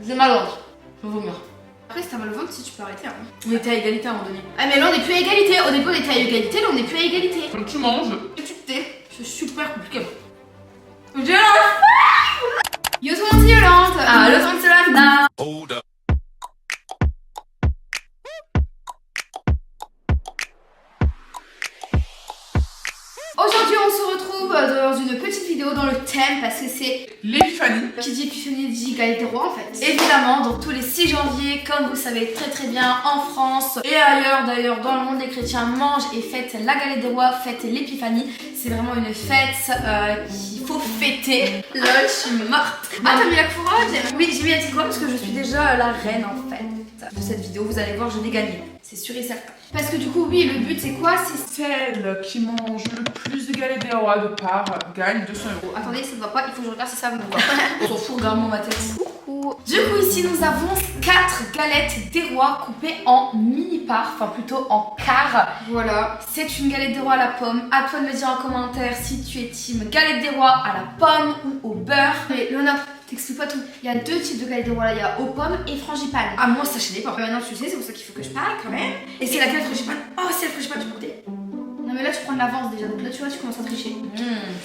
J'ai mal au ventre. Je vais vomir. Après, si t'as mal au ventre, si tu peux arrêter. Hein. On était à égalité à un moment donné. Ah, mais là, on est plus à égalité. Au début, on était à égalité, là, on est plus à égalité. Quand tu manges. Et tu te tais. C'est super compliqué. J'ai la Yo tout le monde, c'est Yolande. Ah, le temps de se la Hold up. Aujourd'hui, on se retrouve dans une petite vidéo dans le thème parce que c'est L'épiphanie. qui dit épiphanie dit galette des rois en fait. Évidemment, donc tous les 6 janvier, comme vous le savez très bien, en France et ailleurs d'ailleurs dans le monde, les chrétiens mangent et fêtent la galette des rois, fêtent l'épiphanie. C'est vraiment une fête qu'il faut fêter. Lol, je suis morte. Ah, t'as mis la couronne? Oui, j'ai mis la petite couronne parce que je suis déjà la reine en fait de cette vidéo. Vous allez voir, je l'ai gagnée. C'est sûr et certain. Parce que du coup, oui, le but c'est quoi? C'est... Celle qui mange le plus de galettes des rois de part gagne 200 €. Attendez, ça ne va pas, il faut que je regarde si ça me voit. On s'en fout, regarde-moi ma tête. Coucou. Du coup, ici, nous avons 4 galettes des rois coupées en mini-parts, enfin plutôt en quarts. Voilà. C'est une galette des rois à la pomme. À toi de me dire en commentaire si tu es team galette des rois à la pomme ou au beurre. Mais Léonard, t'expliques pas tout. Il y a deux types de galettes des rois là, il y a aux pommes et frangipane. Ah, moi, ça, je sais pas. Maintenant tu sais, c'est pour ça qu'il faut que je parle quand même. Et c'est laquelle frangipane? Oh, c'est la frangipane, tu peux goûter? Non mais là tu prends de l'avance déjà, donc là tu vois, tu commences à tricher.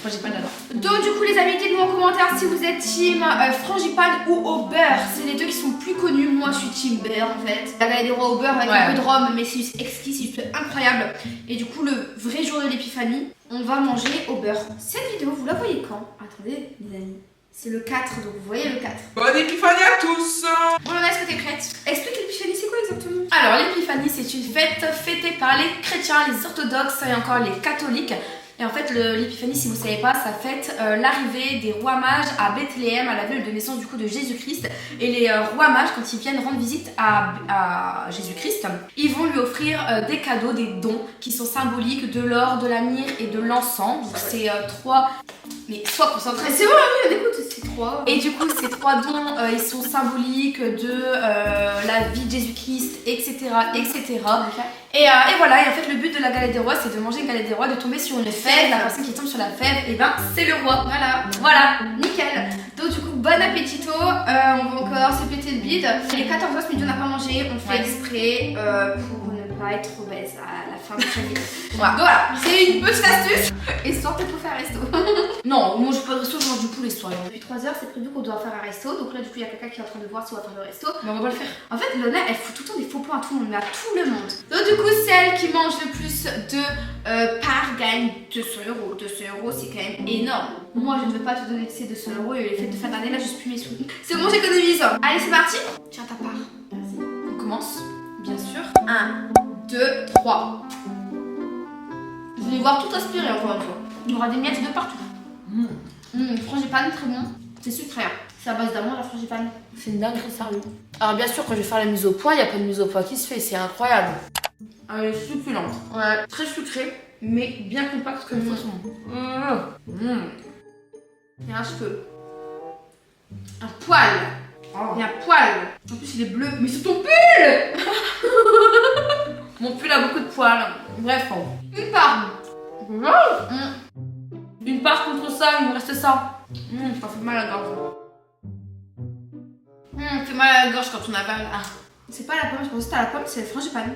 Frangipane d'abord. Donc du coup les amis, dites-moi en commentaire si vous êtes team frangipane ou au beurre. C'est les deux qui sont plus connus. Moi je suis team beurre en fait. La galette des rois au beurre avec un peu de rhum, mais c'est juste exquis, c'est juste incroyable. Et du coup le vrai jour de l'épiphanie, on va manger au beurre. Cette vidéo, vous la voyez quand? Attendez les amis. C'est le 4, donc vous voyez le 4. Bonne épiphanie à tous. Bon, est-ce que t'es prête? Explique l'épiphanie, c'est quoi exactement? Alors, l'épiphanie, c'est une fête fêtée par les chrétiens, les orthodoxes et encore les catholiques. Et en fait, l'épiphanie, si vous ne savez pas, ça fête l'arrivée des rois mages à Bethléem, à la ville de naissance du coup de Jésus-Christ. Et les rois mages, quand ils viennent rendre visite à Jésus-Christ, ils vont lui offrir des cadeaux, des dons qui sont symboliques de l'or, de la myrrhe et de l'encens. Donc c'est 3... Mais sois concentré. C'est bon, oui, on écoute, c'est 3. Et du coup, ces 3 dons, ils sont symboliques de la vie de Jésus-Christ, etc. etc. Et voilà, et en fait, le but de la galette des rois, c'est de manger une galette des rois, de tomber sur une fève. La personne qui tombe sur la fève, et ben, c'est le roi. Voilà, nickel. Donc, du coup, bon appétito. On va encore se péter le bide. Les 14 os, midi, on n'a pas mangé. On fait exprès pour ne pas être obèse à la fin de chaque vidéo. Voilà, c'est une petite astuce. Et sortez pour faire un resto. Non, moi je peux resto, je mange du poulet ce soir. Depuis 3 heures, c'est prévu qu'on doit faire un resto. Donc là, du coup, il y a quelqu'un qui est en train de voir si on va faire le resto. Mais on va pas le faire. En fait, Lona, elle fout tout le temps des faux plans à tout le monde, mais à tout le monde. Donc, du coup, celle qui mange le plus de parts gagne 200 €. 200 €, c'est quand même énorme. Moi, je ne veux pas te donner ces 200 € et les fêtes de fin d'année, là, je suis mes sous. C'est bon, j'économise. Allez, c'est parti. Tiens ta part. Vas-y. On commence. Bien sûr. 1, 2, 3. Je vais voir tout aspirer encore une fois. Il y aura des miettes de partout. Frangipane, très bon. C'est sucré. C'est à base d'amour, la frangipane. C'est une dinguerie, sérieux. Alors bien sûr, quand je vais faire la mise au point, il n'y a pas de mise au point qui se fait, c'est incroyable. Elle est succulente. Ouais, très sucré, mais bien compact comme façon. Il y a un cheveu. Un poil. Il y a un poil. En plus, il est bleu. Mais c'est ton pull. Mon pull a beaucoup de poils. Bref, Une part. une part contre ça, il me reste ça. Ça fait mal à la gorge. Ça fait mal à la gorge quand on avale. Ah. C'est pas la pomme, je pensais que c'était à la pomme, c'est le frangipane.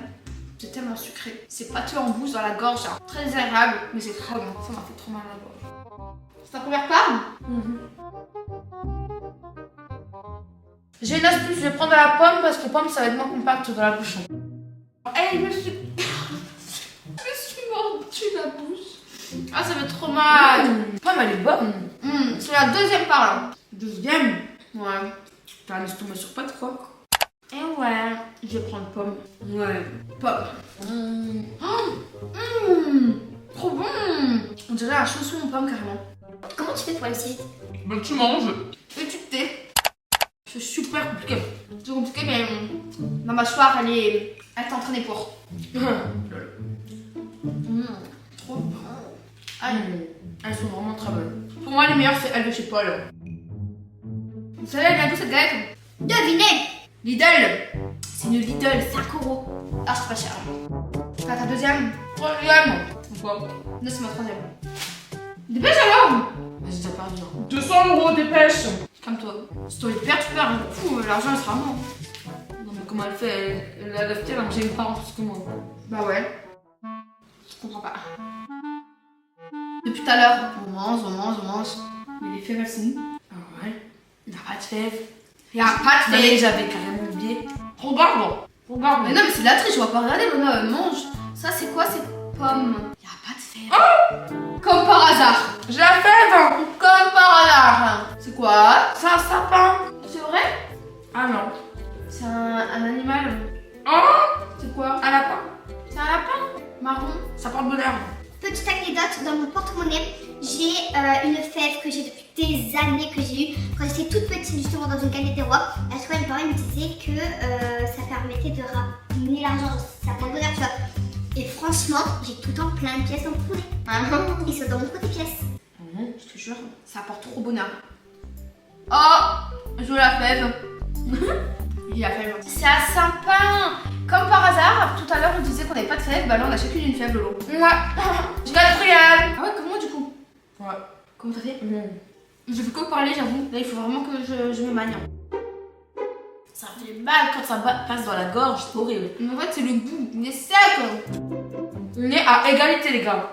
C'est tellement sucré. C'est pâteux en bouche dans la gorge. Hein. Très désagréable, mais c'est très bon. Ça m'a fait trop mal à la gorge. C'est ta première part? J'ai une astuce, je vais prendre la pomme parce que pomme ça va être moins compact dans la bouche. Je me suis mordu la bouche. Ah, ça fait trop mal. Pomme elle est bonne. C'est la deuxième part là. Deuxième. Ouais. T'as un estomac sur pattes quoi. Et ouais. Je vais prendre pomme. Ouais. Pomme. Trop bon. On dirait un chausson en pomme carrément. Comment tu fais toi aussi? Ben tu manges. Et tu te tais. C'est super compliqué. C'est compliqué mais ma mâchoire elle est entraînée pour. Trop bon. Elles sont vraiment très bonnes. Pour moi les meilleures c'est elles de chez Paul. Vous savez elle vient d'où cette galette? Devinez. Lidl. C'est une Lidl, 5 €. Ah c'est pas cher. T'as ta deuxième? Troisième. Pourquoi? Non c'est ma troisième. Dépêche alors. Mais j'ai déjà perdu. 200 € dépêche. Calme-toi. Si t'as envie de perdre, tu perds. Hein. Fou, l'argent, il sera mort. Non, mais comment elle fait? Elle a lève elle j'ai une part en plus que moi. Bah ouais. Je comprends pas. Depuis tout à l'heure, on mange. Mais les fèves, elles sont où? Ah ouais. Il n'y a pas de fèves. Il y a pas de Non, mais fèves. j'avais carrément oublié. Regarde. Mais non, mais c'est de la triche, on va pas regarder, Lona, mange. Ça, c'est quoi? C'est pomme. Il y a pas de fèves. Comme par hasard. J'ai la fève. Comme par hasard. C'est quoi? C'est un sapin. C'est vrai? Ah non. C'est un animal. Oh, C'est quoi? un lapin. C'est un lapin marron. Ça porte bonheur. Petite anecdote, dans mon porte-monnaie, j'ai une fève que j'ai depuis des années que j'ai eue quand j'étais toute petite justement dans une galette des rois. À chaque fois mes parents me disaient que ça permettait de ramener l'argent, ça porte bonheur, tu vois. Et franchement, j'ai tout le temps plein de pièces dans mon porte-monnaie. Ils sont dans mon côté pièces. Je te jure, ça apporte trop bonheur. Oh, je veux la fève. Il a fève. C'est un sapin. Comme par hasard, tout à l'heure on disait qu'on n'avait pas de fève, bah là on a chacune une fève, Lolo. Ouais. J'ai gagné le trial. Ah ouais, comme moi du coup. Ouais. Comment t'as fait? Je fais que parler, j'avoue. Là il faut vraiment que je me manie. Ça fait mal quand ça passe dans la gorge, c'est horrible. Mais en fait c'est le goût, il est sec. On est à égalité les gars.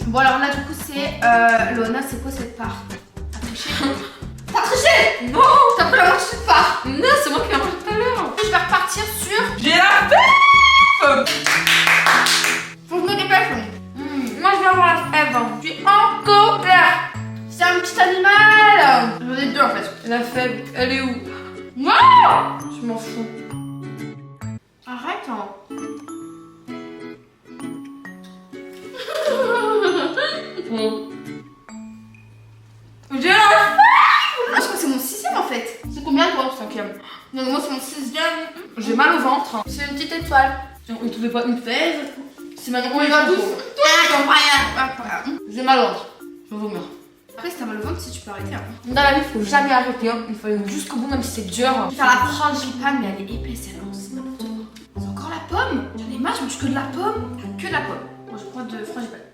Bon alors là du coup c'est Loana, c'est quoi cette part? T'as triché? T'as triché? Non. T'as pris la moitié de part. Non, c'est moi qui l'ai mangé tout à l'heure. Je vais repartir sur... J'ai la fève. Faut que je me dépêche. Moi je vais avoir la fève. Je suis en colère. C'est un petit animal. J'en ai deux en fait. La fève, elle est où? Non. Je m'en fous. Arrête hein. J'ai la fève. Je crois que c'est mon sixième en fait. C'est combien toi? Cinquième. Non, moi c'est mon sixième. J'ai mal au ventre. C'est une petite étoile. On trouvait pas une fève. C'est maintenant On y va tous. Incroyable. J'ai mal au ventre. Je vais vomir. Après, si t'as mal au ventre, si tu peux arrêter. Hein. Dans la vie, il faut jamais arrêter. Hein. Il faut aller jusqu'au bout, même si c'est dur. Je vais faire la frangipane, mais elle est épaisse, elle lance. C'est n'importe quoi. C'est encore la pomme. J'en ai marre, je mange que de la pomme. Que de la pomme. Moi, je prends de frangipane.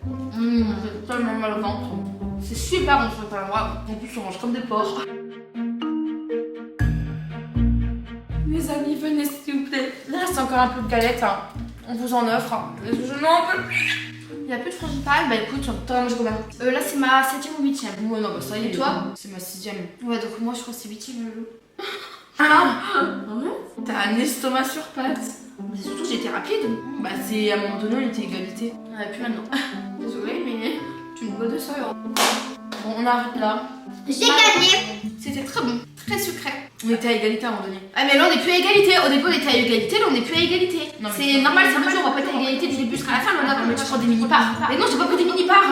J'ai tellement mal au ventre. C'est super bon, je pas moi. En plus, on mange comme des porcs. Mes amis, venez s'il vous plaît. Là, c'est encore un peu de galette. Hein. On vous en offre. Hein. Je n'en peux plus. Il n'y a plus de frangipane. Bah écoute, T'en as mangé combien? là c'est ma 7ème ou 8ème. Ouais, non, bah ça y est. Et toi? C'est ma 6ème. Ouais, donc moi je crois que c'est 8ème le loup. Ah T'as un estomac sur pattes. Mais surtout que j'ai été rapide. Bah, c'est à un moment donné, on était égalité. Ouais, plus maintenant. Désolée, mais tu me dois 200 €. Bon, on arrête là. J'ai gagné. C'était très bon, très sucré. On était à égalité à un moment donné. Ah mais là on est plus à égalité. Au début on était à égalité, là on est plus à égalité. Non, mais C'est normal, c'est le jeu, on va pas être à égalité du début jusqu'à la fin. Maintenant mais tu prends des mini-parts. Mais non, j'ai pas pris des mini-parts.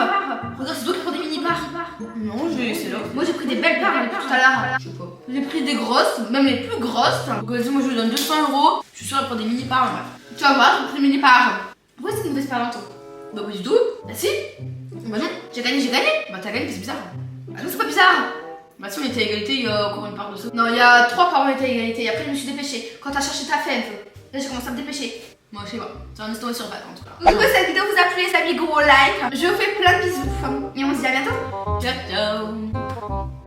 Regarde, c'est toi qui prends des mini-parts. Non, c'est là. Moi j'ai pris des belles parts depuis tout à l'heure. Je sais pas. J'ai pris des grosses, même les plus grosses. Donc, vas-y, moi je lui donne 200 €. Je suis sûre, elle prend des mini-parts. Bref. Tu vas voir, j'ai pris des mini-parts. Pourquoi c'est une mauvaise part toi? Bah, pas du tout. Bah si. Bah, non. J'ai gagné, j'ai gagné. Bah, t'as gagné, c'est bizarre. Ah non, c'est pas bizarre. Bah, si on était à égalité, il y a encore une part de ça. Non, il y a 3 parts où on était à égalité. Et après je me suis dépêchée. Quand t'as cherché ta fève, là j'ai commencé à me dépêcher. Moi, je sais pas. C'est un estomac sur pattes en tout cas. Donc cette vidéo vous a plu les amis, gros like. Je vous fais plein de bisous. Et on se dit à bientôt. Ciao, ciao.